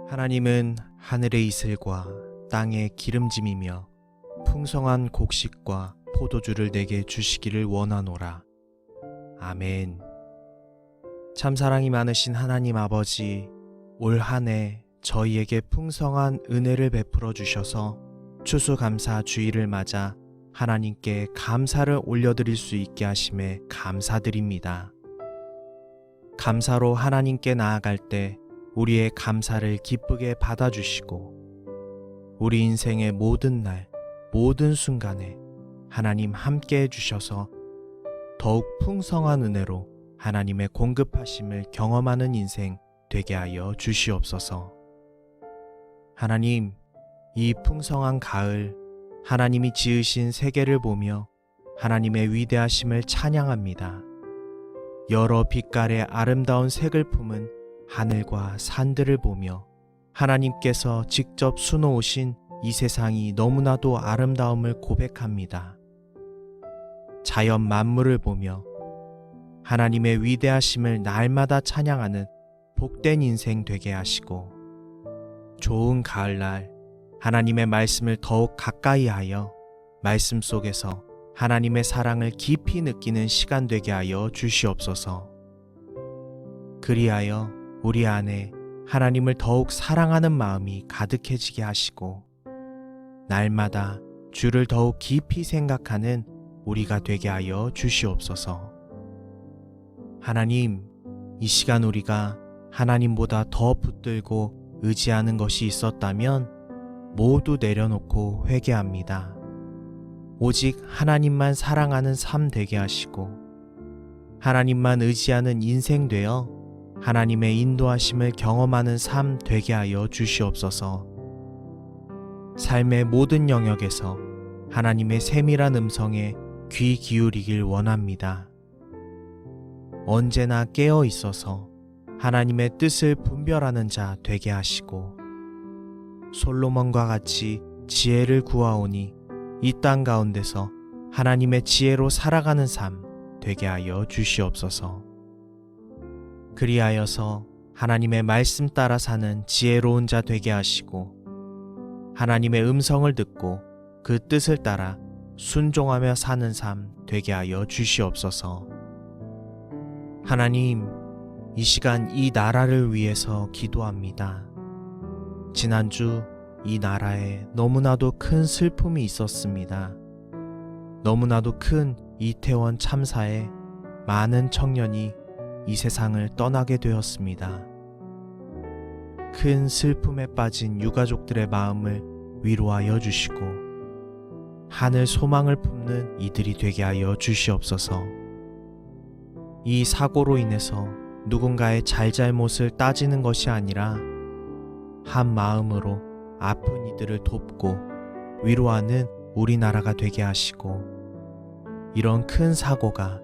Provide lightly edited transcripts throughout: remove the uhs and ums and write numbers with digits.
하나님은 하늘의 이슬과 땅의 기름짐이며 풍성한 곡식과 포도주를 내게 주시기를 원하노라. 아멘. 참 사랑이 많으신 하나님 아버지, 올 한 해 저희에게 풍성한 은혜를 베풀어 주셔서 추수감사 주일을 맞아 하나님께 감사를 올려드릴 수 있게 하심에 감사드립니다. 감사로 하나님께 나아갈 때 우리의 감사를 기쁘게 받아주시고 우리 인생의 모든 날, 모든 순간에 하나님 함께 해주셔서 더욱 풍성한 은혜로 하나님의 공급하심을 경험하는 인생 되게 하여 주시옵소서. 하나님, 이 풍성한 가을 하나님이 지으신 세계를 보며 하나님의 위대하심을 찬양합니다. 여러 빛깔의 아름다운 색을 품은 하늘과 산들을 보며 하나님께서 직접 수놓으신 이 세상이 너무나도 아름다움을 고백합니다. 자연 만물을 보며 하나님의 위대하심을 날마다 찬양하는 복된 인생 되게 하시고, 좋은 가을날 하나님의 말씀을 더욱 가까이 하여 말씀 속에서 하나님의 사랑을 깊이 느끼는 시간 되게 하여 주시옵소서. 그리하여 우리 안에 하나님을 더욱 사랑하는 마음이 가득해지게 하시고 날마다 주를 더욱 깊이 생각하는 우리가 되게 하여 주시옵소서. 하나님, 이 시간 우리가 하나님보다 더 붙들고 의지하는 것이 있었다면 모두 내려놓고 회개합니다. 오직 하나님만 사랑하는 삶 되게 하시고 하나님만 의지하는 인생 되어 하나님의 인도하심을 경험하는 삶 되게 하여 주시옵소서. 삶의 모든 영역에서 하나님의 세밀한 음성에 귀 기울이길 원합니다. 언제나 깨어 있어서 하나님의 뜻을 분별하는 자 되게 하시고 솔로몬과 같이 지혜를 구하오니 이 땅 가운데서 하나님의 지혜로 살아가는 삶 되게 하여 주시옵소서. 그리하여서 하나님의 말씀 따라 사는 지혜로운 자 되게 하시고 하나님의 음성을 듣고 그 뜻을 따라 순종하며 사는 삶 되게 하여 주시옵소서. 하나님, 이 시간 이 나라를 위해서 기도합니다. 지난주 이 나라에 너무나도 큰 슬픔이 있었습니다. 너무나도 큰 이태원 참사에 많은 청년이 이 세상을 떠나게 되었습니다. 큰 슬픔에 빠진 유가족들의 마음을 위로하여 주시고 하늘 소망을 품는 이들이 되게 하여 주시옵소서. 이 사고로 인해서 누군가의 잘잘못을 따지는 것이 아니라 한 마음으로 아픈 이들을 돕고 위로하는 우리나라가 되게 하시고 이런 큰 사고가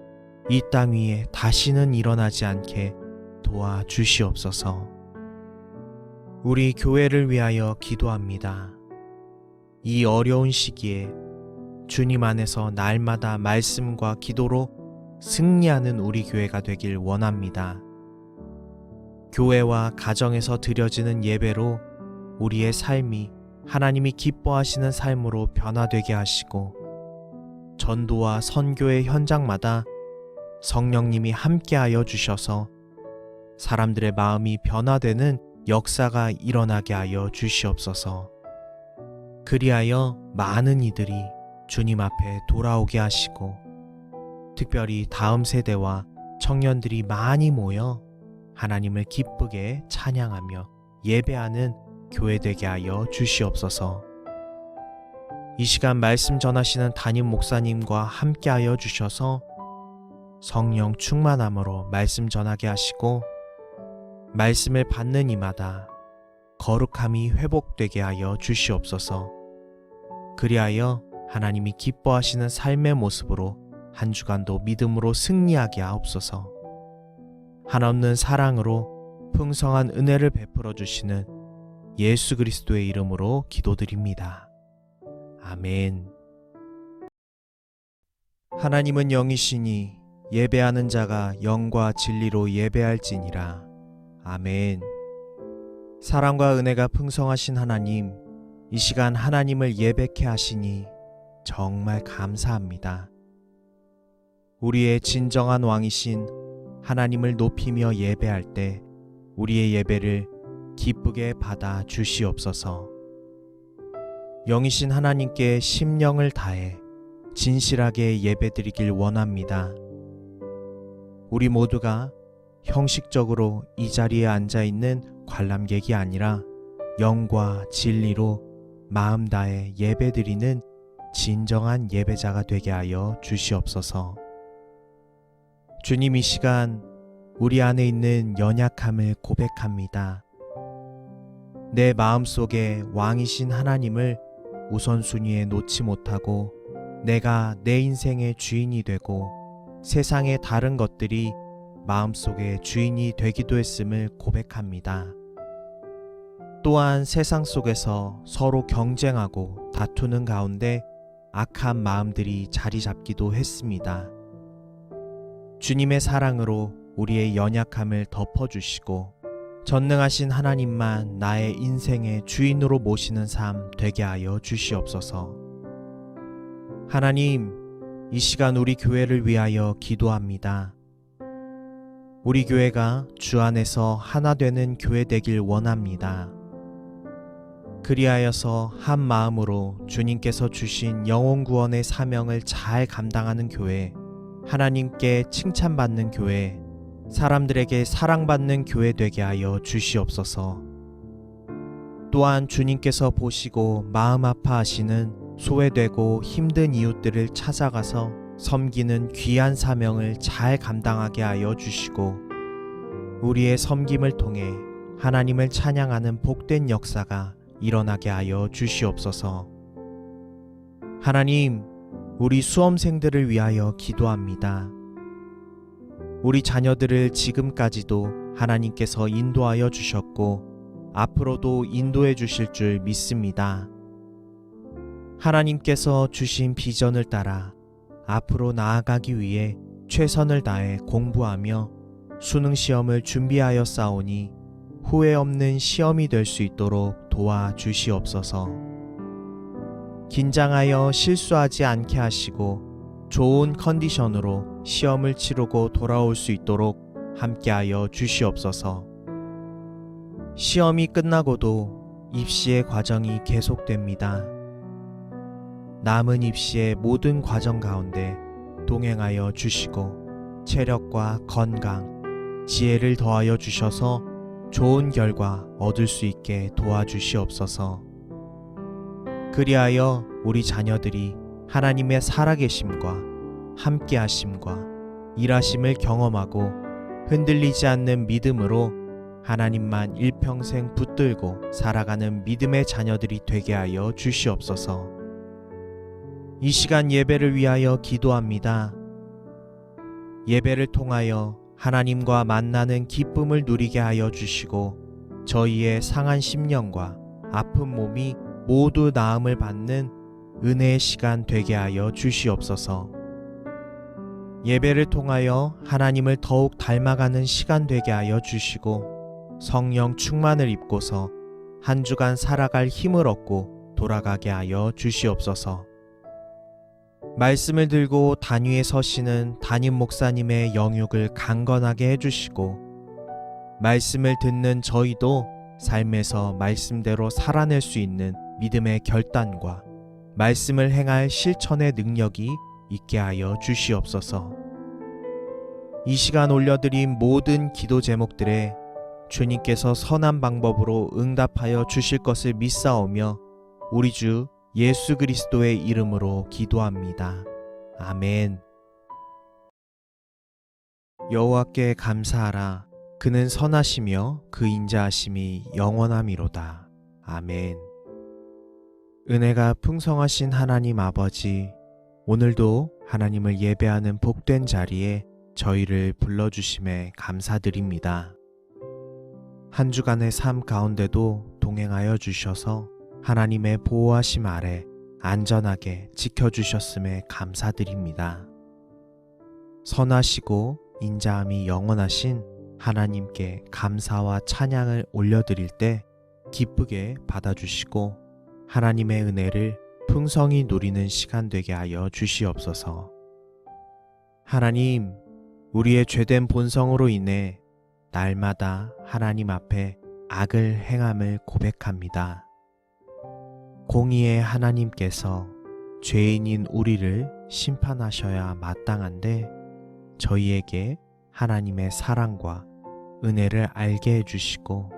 이 땅 위에 다시는 일어나지 않게 도와주시옵소서. 우리 교회를 위하여 기도합니다. 이 어려운 시기에 주님 안에서 날마다 말씀과 기도로 승리하는 우리 교회가 되길 원합니다. 교회와 가정에서 드려지는 예배로 우리의 삶이 하나님이 기뻐하시는 삶으로 변화되게 하시고 전도와 선교의 현장마다 성령님이 함께하여 주셔서 사람들의 마음이 변화되는 역사가 일어나게 하여 주시옵소서. 그리하여 많은 이들이 주님 앞에 돌아오게 하시고 특별히 다음 세대와 청년들이 많이 모여 하나님을 기쁘게 찬양하며 예배하는 교회 되게 하여 주시옵소서. 이 시간 말씀 전하시는 담임 목사님과 함께하여 주셔서 성령 충만함으로 말씀 전하게 하시고 말씀을 받는 이마다 거룩함이 회복되게 하여 주시옵소서. 그리하여 하나님이 기뻐하시는 삶의 모습으로 한 주간도 믿음으로 승리하게 하옵소서. 한없는 사랑으로 풍성한 은혜를 베풀어 주시는 예수 그리스도의 이름으로 기도드립니다. 아멘. 하나님은 영이시니 예배하는 자가 영과 진리로 예배할지니라. 아멘. 사랑과 은혜가 풍성하신 하나님, 이 시간 하나님을 예배케 하시니 정말 감사합니다. 우리의 진정한 왕이신 하나님을 높이며 예배할 때 우리의 예배를 기쁘게 받아 주시옵소서. 영이신 하나님께 심령을 다해 진실하게 예배드리길 원합니다. 우리 모두가 형식적으로 이 자리에 앉아 있는 관람객이 아니라 영과 진리로 마음 다해 예배드리는 진정한 예배자가 되게 하여 주시옵소서. 주님, 이 시간 우리 안에 있는 연약함을 고백합니다. 내 마음속에 왕이신 하나님을 우선순위에 놓지 못하고 내가 내 인생의 주인이 되고 세상의 다른 것들이 마음속의 주인이 되기도 했음을 고백합니다. 또한 세상 속에서 서로 경쟁하고 다투는 가운데 악한 마음들이 자리 잡기도 했습니다. 주님의 사랑으로 우리의 연약함을 덮어주시고 전능하신 하나님만 나의 인생의 주인으로 모시는 삶 되게 하여 주시옵소서. 하나님, 이 시간 우리 교회를 위하여 기도합니다. 우리 교회가 주 안에서 하나 되는 교회 되길 원합니다. 그리하여서 한 마음으로 주님께서 주신 영혼 구원의 사명을 잘 감당하는 교회, 하나님께 칭찬받는 교회, 사람들에게 사랑받는 교회 되게 하여 주시옵소서. 또한 주님께서 보시고 마음 아파하시는 소외되고 힘든 이웃들을 찾아가서 섬기는 귀한 사명을 잘 감당하게 하여 주시고 우리의 섬김을 통해 하나님을 찬양하는 복된 역사가 일어나게 하여 주시옵소서. 하나님, 우리 수험생들을 위하여 기도합니다. 우리 자녀들을 지금까지도 하나님께서 인도하여 주셨고 앞으로도 인도해 주실 줄 믿습니다. 하나님께서 주신 비전을 따라 앞으로 나아가기 위해 최선을 다해 공부하며 수능 시험을 준비하여 싸우니 후회 없는 시험이 될 수 있도록 도와주시옵소서. 긴장하여 실수하지 않게 하시고 좋은 컨디션으로 시험을 치르고 돌아올 수 있도록 함께하여 주시옵소서. 시험이 끝나고도 입시의 과정이 계속됩니다. 남은 입시의 모든 과정 가운데 동행하여 주시고 체력과 건강, 지혜를 더하여 주셔서 좋은 결과 얻을 수 있게 도와주시옵소서. 그리하여 우리 자녀들이 하나님의 살아계심과 함께하심과 일하심을 경험하고 흔들리지 않는 믿음으로 하나님만 일평생 붙들고 살아가는 믿음의 자녀들이 되게 하여 주시옵소서. 이 시간 예배를 위하여 기도합니다. 예배를 통하여 하나님과 만나는 기쁨을 누리게 하여 주시고 저희의 상한 심령과 아픈 몸이 모두 나음을 받는 은혜의 시간 되게 하여 주시옵소서. 예배를 통하여 하나님을 더욱 닮아가는 시간 되게 하여 주시고 성령 충만을 입고서 한 주간 살아갈 힘을 얻고 돌아가게 하여 주시옵소서. 말씀을 들고 단위에 서시는 담임 목사님의 영육을 강건하게 해주시고 말씀을 듣는 저희도 삶에서 말씀대로 살아낼 수 있는 믿음의 결단과 말씀을 행할 실천의 능력이 있게 하여 주시옵소서. 이 시간 올려드린 모든 기도 제목들에 주님께서 선한 방법으로 응답하여 주실 것을 믿사오며 우리 주 예수 그리스도의 이름으로 기도합니다. 아멘. 여호와께 감사하라. 그는 선하시며 그 인자하심이 영원함이로다. 아멘. 은혜가 풍성하신 하나님 아버지, 오늘도 하나님을 예배하는 복된 자리에 저희를 불러주심에 감사드립니다. 한 주간의 삶 가운데도 동행하여 주셔서 하나님의 보호하심 아래 안전하게 지켜주셨음에 감사드립니다. 선하시고 인자함이 영원하신 하나님께 감사와 찬양을 올려드릴 때 기쁘게 받아주시고 하나님의 은혜를 풍성히 누리는 시간 되게 하여 주시옵소서. 하나님, 우리의 죄된 본성으로 인해 날마다 하나님 앞에 악을 행함을 고백합니다. 공의의 하나님께서 죄인인 우리를 심판하셔야 마땅한데 저희에게 하나님의 사랑과 은혜를 알게 해주시고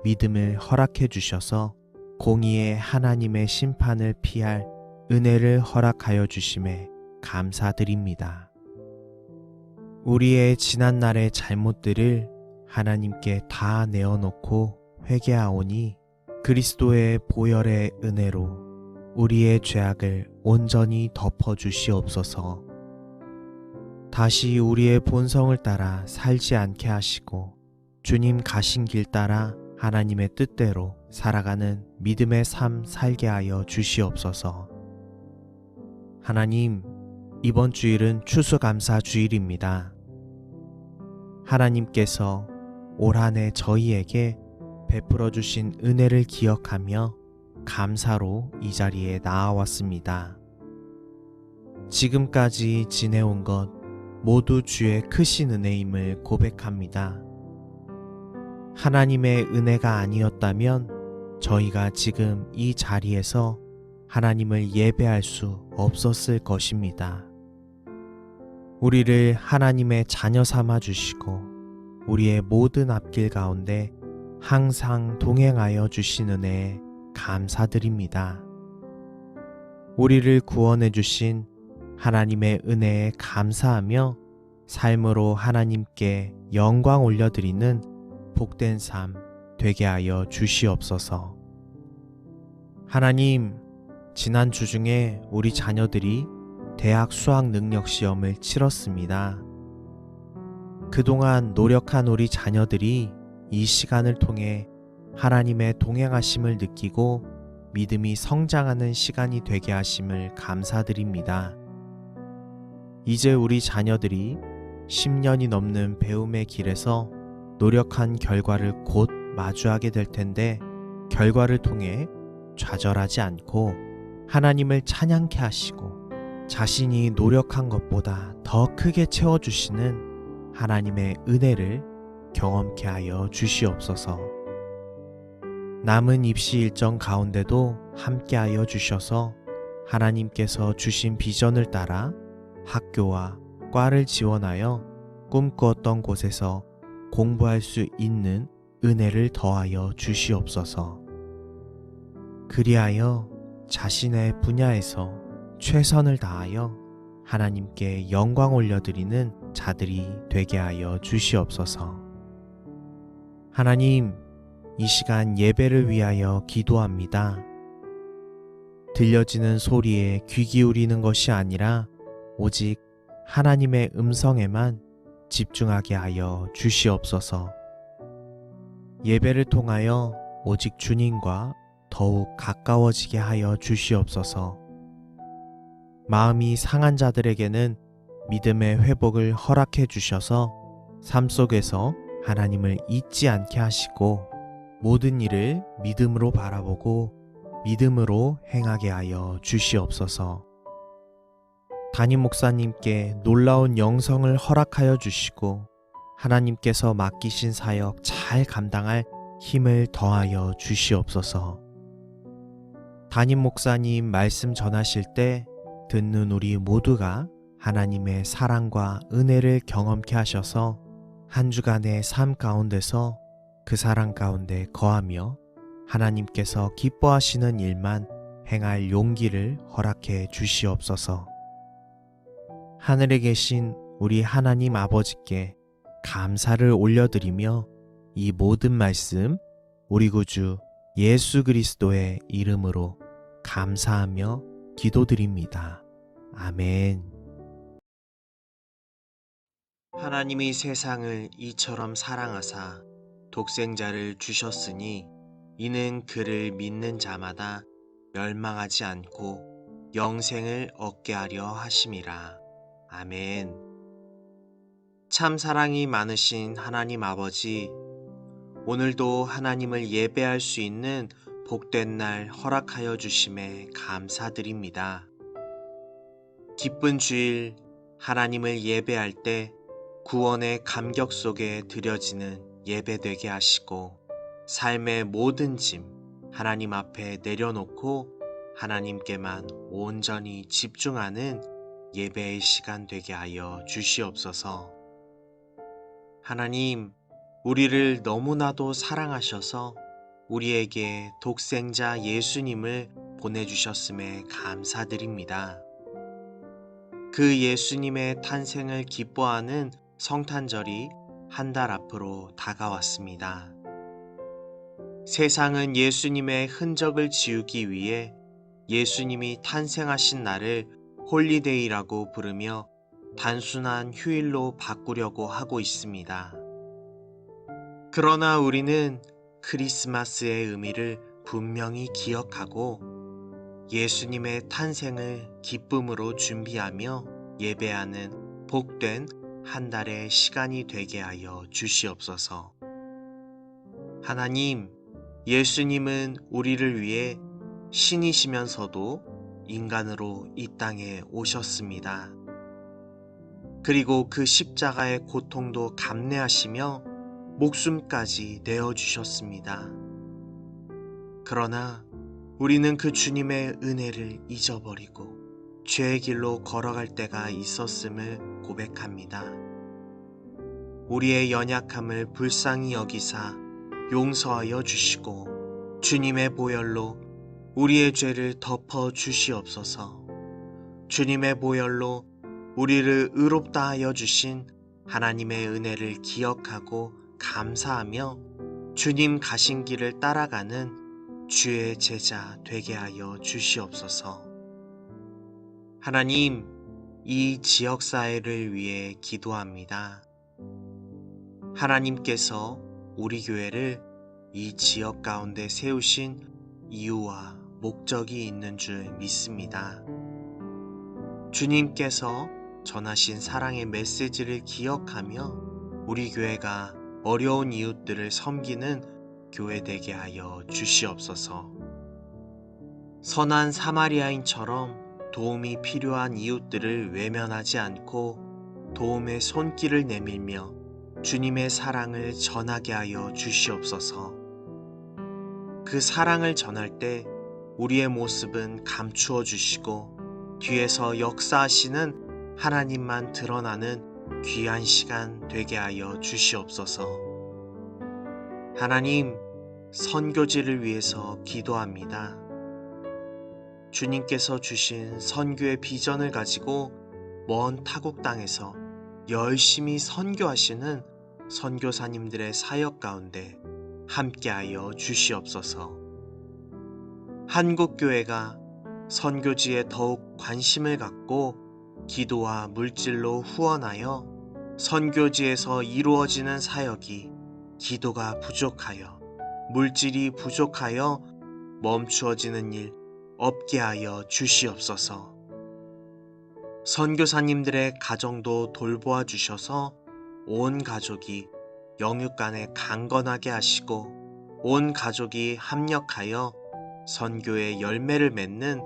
믿음을 허락해 주셔서 공의의 하나님의 심판을 피할 은혜를 허락하여 주심에 감사드립니다. 우리의 지난날의 잘못들을 하나님께 다 내어놓고 회개하오니 그리스도의 보혈의 은혜로 우리의 죄악을 온전히 덮어주시옵소서. 다시 우리의 본성을 따라 살지 않게 하시고 주님 가신 길 따라 하나님의 뜻대로 살아가는 믿음의 삶 살게 하여 주시옵소서. 하나님, 이번 주일은 추수감사 주일입니다. 하나님께서 올 한 해 저희에게 베풀어 주신 은혜를 기억하며 감사로 이 자리에 나아왔습니다. 지금까지 지내온 것 모두 주의 크신 은혜임을 고백합니다. 하나님의 은혜가 아니었다면 저희가 지금 이 자리에서 하나님을 예배할 수 없었을 것입니다. 우리를 하나님의 자녀 삼아 주시고 우리의 모든 앞길 가운데 항상 동행하여 주신 은혜에 감사드립니다. 우리를 구원해 주신 하나님의 은혜에 감사하며 삶으로 하나님께 영광 올려드리는 복된 삶 되게 하여 주시옵소서. 하나님, 지난 주 중에 우리 자녀들이 대학 수학 능력 시험을 치렀습니다. 그동안 노력한 우리 자녀들이 이 시간을 통해 하나님의 동행하심을 느끼고 믿음이 성장하는 시간이 되게 하심을 감사드립니다. 이제 우리 자녀들이 10년이 넘는 배움의 길에서 노력한 결과를 곧 마주하게 될 텐데 결과를 통해 좌절하지 않고 하나님을 찬양케 하시고 자신이 노력한 것보다 더 크게 채워주시는 하나님의 은혜를 경험케 하여 주시옵소서. 남은 입시 일정 가운데도 함께하여 주셔서 하나님께서 주신 비전을 따라 학교와 과를 지원하여 꿈꾸었던 곳에서 공부할 수 있는 은혜를 더하여 주시옵소서. 그리하여 자신의 분야에서 최선을 다하여 하나님께 영광 올려드리는 자들이 되게 하여 주시옵소서. 하나님, 이 시간 예배를 위하여 기도합니다. 들려지는 소리에 귀 기울이는 것이 아니라 오직 하나님의 음성에만 집중하게 하여 주시옵소서. 예배를 통하여 오직 주님과 더욱 가까워지게 하여 주시옵소서. 마음이 상한 자들에게는 믿음의 회복을 허락해 주셔서 삶 속에서 하나님을 잊지 않게 하시고 모든 일을 믿음으로 바라보고 믿음으로 행하게 하여 주시옵소서. 담임 목사님께 놀라운 영성을 허락하여 주시고 하나님께서 맡기신 사역 잘 감당할 힘을 더하여 주시옵소서. 담임 목사님 말씀 전하실 때 듣는 우리 모두가 하나님의 사랑과 은혜를 경험케 하셔서 한 주간의 삶 가운데서 그 사랑 가운데 거하며 하나님께서 기뻐하시는 일만 행할 용기를 허락해 주시옵소서. 하늘에 계신 우리 하나님 아버지께 감사를 올려드리며 이 모든 말씀 우리 구주 예수 그리스도의 이름으로 감사하며 기도드립니다. 아멘. 하나님이 세상을 이처럼 사랑하사 독생자를 주셨으니 이는 그를 믿는 자마다 멸망하지 않고 영생을 얻게 하려 하심이라. 아멘. 참 사랑이 많으신 하나님 아버지, 오늘도 하나님을 예배할 수 있는 복된 날 허락하여 주심에 감사드립니다. 기쁜 주일 하나님을 예배할 때 구원의 감격 속에 드려지는 예배되게 하시고 삶의 모든 짐 하나님 앞에 내려놓고 하나님께만 온전히 집중하는 예배의 시간 되게 하여 주시옵소서. 하나님, 우리를 너무나도 사랑하셔서 우리에게 독생자 예수님을 보내주셨음에 감사드립니다. 그 예수님의 탄생을 기뻐하는 성탄절이 한 달 앞으로 다가왔습니다. 세상은 예수님의 흔적을 지우기 위해 예수님이 탄생하신 날을 홀리데이라고 부르며 단순한 휴일로 바꾸려고 하고 있습니다. 그러나 우리는 크리스마스의 의미를 분명히 기억하고 예수님의 탄생을 기쁨으로 준비하며 예배하는 복된 한 달의 시간이 되게 하여 주시옵소서. 하나님, 예수님은 우리를 위해 신이시면서도 인간으로 이 땅에 오셨습니다. 그리고 그 십자가의 고통도 감내하시며 목숨까지 내어주셨습니다. 그러나 우리는 그 주님의 은혜를 잊어버리고 죄의 길로 걸어갈 때가 있었음을 고백합니다. 우리의 연약함을 불쌍히 여기사 용서하여 주시고 주님의 보혈로 우리의 죄를 덮어 주시옵소서. 주님의 보혈로 우리를 의롭다 하여 주신 하나님의 은혜를 기억하고 감사하며 주님 가신 길을 따라가는 주의 제자 되게 하여 주시옵소서. 하나님, 이 지역사회를 위해 기도합니다. 하나님께서 우리 교회를 이 지역 가운데 세우신 이유와 목적이 있는 줄 믿습니다. 주님께서 전하신 사랑의 메시지를 기억하며 우리 교회가 어려운 이웃들을 섬기는 교회 되게 하여 주시옵소서. 선한 사마리아인처럼 도움이 필요한 이웃들을 외면하지 않고 도움의 손길을 내밀며 주님의 사랑을 전하게 하여 주시옵소서. 그 사랑을 전할 때 우리의 모습은 감추어 주시고 뒤에서 역사하시는 하나님만 드러나는 귀한 시간 되게 하여 주시옵소서. 하나님, 선교지를 위해서 기도합니다. 주님께서 주신 선교의 비전을 가지고 먼 타국 땅에서 열심히 선교하시는 선교사님들의 사역 가운데 함께하여 주시옵소서. 한국교회가 선교지에 더욱 관심을 갖고 기도와 물질로 후원하여 선교지에서 이루어지는 사역이 기도가 부족하여 물질이 부족하여 멈추어지는 일 없게 하여 주시옵소서. 선교사님들의 가정도 돌보아 주셔서 온 가족이 영육간에 강건하게 하시고 온 가족이 합력하여 선교의 열매를 맺는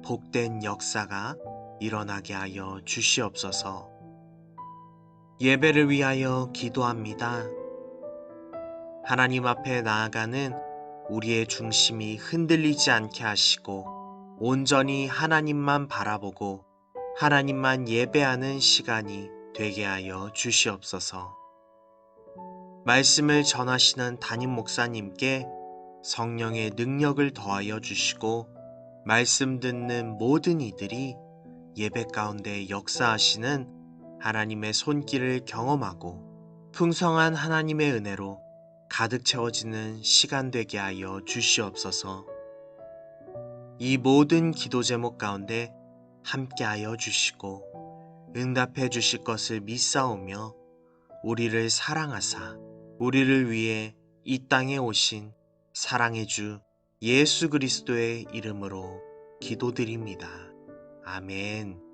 복된 역사가 일어나게 하여 주시옵소서. 예배를 위하여 기도합니다. 하나님 앞에 나아가는 우리의 중심이 흔들리지 않게 하시고 온전히 하나님만 바라보고 하나님만 예배하는 시간이 되게 하여 주시옵소서. 말씀을 전하시는 담임 목사님께 성령의 능력을 더하여 주시고 말씀 듣는 모든 이들이 예배 가운데 역사하시는 하나님의 손길을 경험하고 풍성한 하나님의 은혜로 가득 채워지는 시간 되게 하여 주시옵소서. 이 모든 기도 제목 가운데 함께하여 주시고 응답해 주실 것을 믿사오며 우리를 사랑하사 우리를 위해 이 땅에 오신 사랑의 주 예수 그리스도의 이름으로 기도드립니다. 아멘.